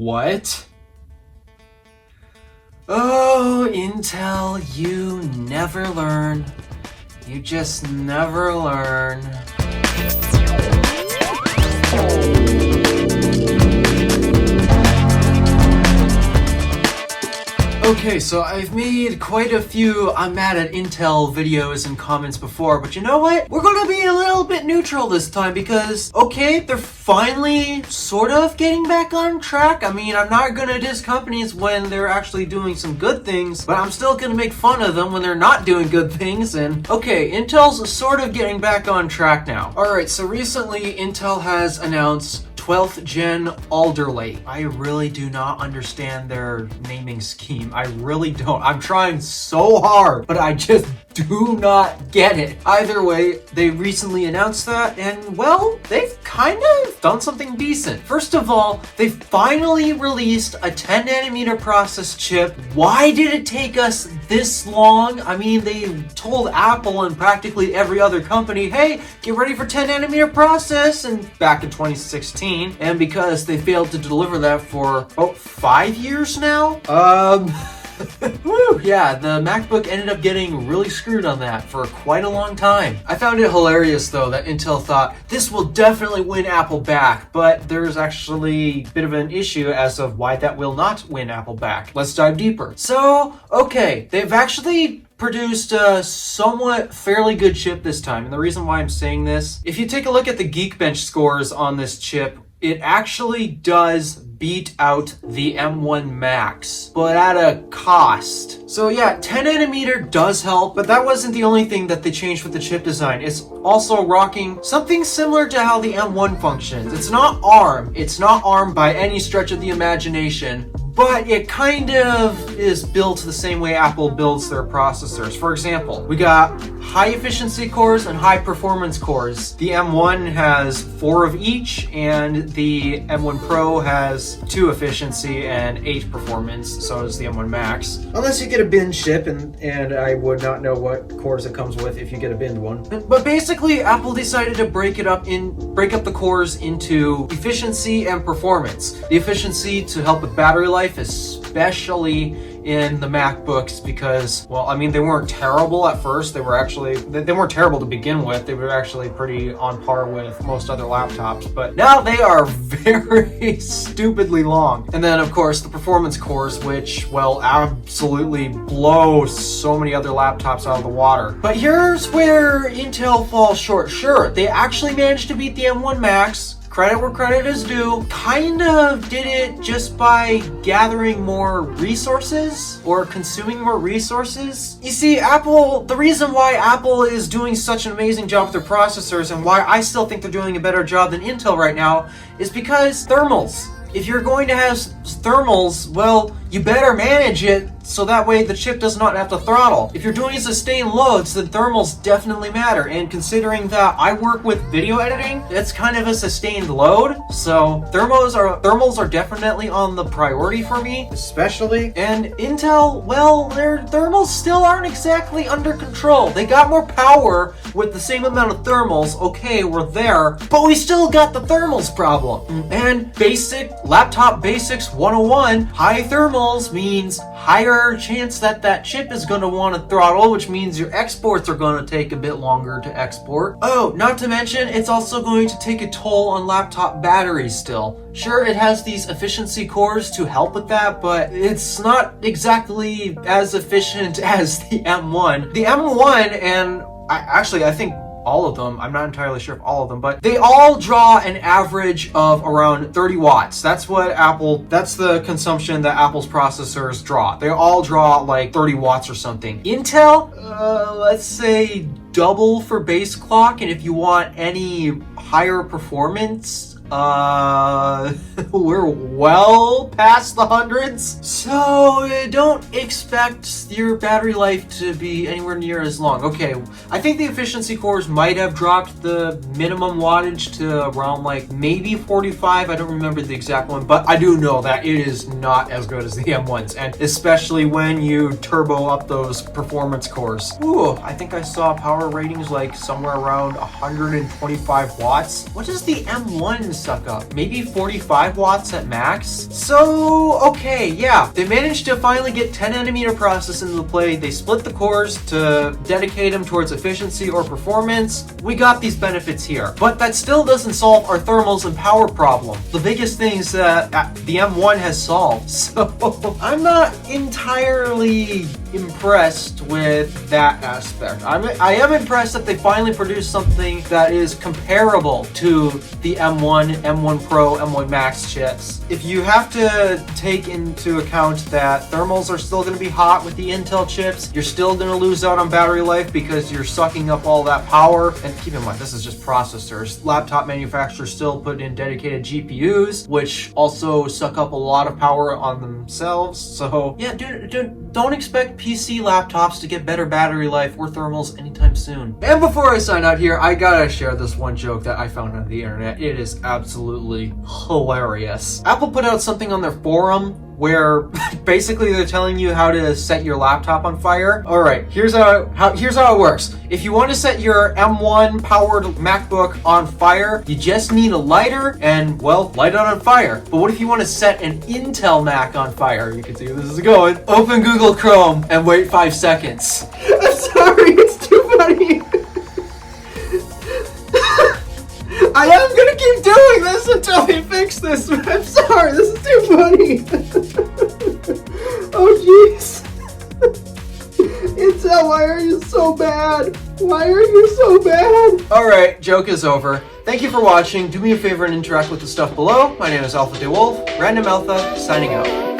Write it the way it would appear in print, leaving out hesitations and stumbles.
What? Oh, Intel, you never learn. You just never learn. Okay, so I've made quite a few I'm mad at Intel videos and comments before, but you know what? We're gonna be a little bit neutral this time because, okay, they're finally sort of getting back on track. I mean, I'm not gonna diss companies when they're actually doing some good things, but I'm still gonna make fun of them when they're not doing good things. And okay, Intel's sort of getting back on track now. Alright, so recently Intel has announced 12th Gen Alder Lake. I really do not understand their naming scheme. I really don't. I'm trying so hard, but I just do not get it. Either way, they recently announced that, and well, they've kind of done something decent. First of all, they finally released a 10 nanometer process chip. Why did it take us this long? I mean, they told Apple and practically every other company, hey, get ready for 10 nanometer process, and back in 2016, and because they failed to deliver that for about 5 years now, woo, yeah, the MacBook ended up getting really screwed on that for quite a long time. I found it hilarious though that Intel thought this will definitely win Apple back, but there's actually a bit of an issue as of why that will not win Apple back. Let's dive deeper. So, okay, they've actually produced a somewhat fairly good chip this time, and the reason why I'm saying this, if you take a look at the Geekbench scores on this chip, it actually does beat out the M1 Max, but at a cost. So yeah, 10 nanometer does help, but that wasn't the only thing that they changed with the chip design. It's also rocking something similar to how the M1 functions. It's not ARM by any stretch of the imagination, but it kind of is built the same way Apple builds their processors. For example, we got high efficiency cores and high performance cores. The M1 has 4 of each, and the M1 Pro has 2 efficiency and 8 performance. So does the M1 Max. Unless you get a bin chip, and I would not know what cores it comes with if you get a binned one. But basically, Apple decided to break up the cores into efficiency and performance. The efficiency to help with battery life, especially in the MacBooks, because, well, I mean, they weren't terrible at first. They weren't terrible to begin with. They were actually pretty on par with most other laptops, but now they are very stupidly long. And then, of course, the performance cores, which, well, absolutely blow so many other laptops out of the water. But here's where Intel falls short. Sure, they actually managed to beat the M1 Max. Credit where credit is due. Kind of did it just by gathering more resources or consuming more resources. You see, the reason why Apple is doing such an amazing job with their processors and why I still think they're doing a better job than Intel right now is because thermals. If you're going to have thermals, well, you better manage it so that way the chip does not have to throttle. If you're doing sustained loads, then thermals definitely matter. And considering that I work with video editing, it's kind of a sustained load. So thermals are definitely on the priority for me, especially. And Intel, well, their thermals still aren't exactly under control. They got more power with the same amount of thermals. Okay, we're there, but we still got the thermals problem. And laptop basics 101, high thermals means higher chance that chip is going to want to throttle, which means your exports are going to take a bit longer to export. Oh, not to mention, it's also going to take a toll on laptop batteries still. Sure, it has these efficiency cores to help with that, but it's not exactly as efficient as the M1. The M1, and I think all of them, I'm not entirely sure if all of them, but they all draw an average of around 30 watts. That's the consumption that Apple's processors draw. They all draw like 30 watts or something. Intel, let's say double for base clock, and if you want any higher performance, we're well past the hundreds. So don't expect your battery life to be anywhere near as long. Okay, I think the efficiency cores might have dropped the minimum wattage to around like maybe 45. I don't remember the exact one, but I do know that it is not as good as the M1s, and especially when you turbo up those performance cores. Ooh, I think I saw power ratings like somewhere around 125 watts. What does the M1 suck up? Maybe 45 watts at max? So, okay, yeah. They managed to finally get 10 nanometer process into the play. They split the cores to dedicate them towards efficiency or performance. We got these benefits here. But that still doesn't solve our thermals and power problem. The biggest things that the M1 has solved. So, I'm not entirely impressed with that aspect. I am impressed that they finally produced something that is comparable to the M1, M1 Pro, M1 Max chips. If you have to take into account that thermals are still going to be hot with the Intel chips, you're still going to lose out on battery life because you're sucking up all that power. And keep in mind, this is just processors. Laptop manufacturers still put in dedicated GPUs, which also suck up a lot of power on themselves. So yeah, don't expect PC laptops to get better battery life or thermals anytime soon. And before I sign out here, I gotta share this one joke that I found on the internet. It is absolutely hilarious. Apple put out something on their forum where basically they're telling you how to set your laptop on fire. All right, here's how it works. If you want to set your M1 powered MacBook on fire, you just need a lighter and, well, light it on fire. But what if you want to set an Intel Mac on fire? You can see where this is going. Open Google Chrome and wait 5 seconds. I'm sorry, it's too funny. I am gonna keep doing this until we fix this, but I'm sorry, this is too funny. Oh jeez. Intel, why are you so bad? Why are you so bad? Alright, joke is over. Thank you for watching. Do me a favor and interact with the stuff below. My name is Alpha DeWolf, Random Alpha, signing out.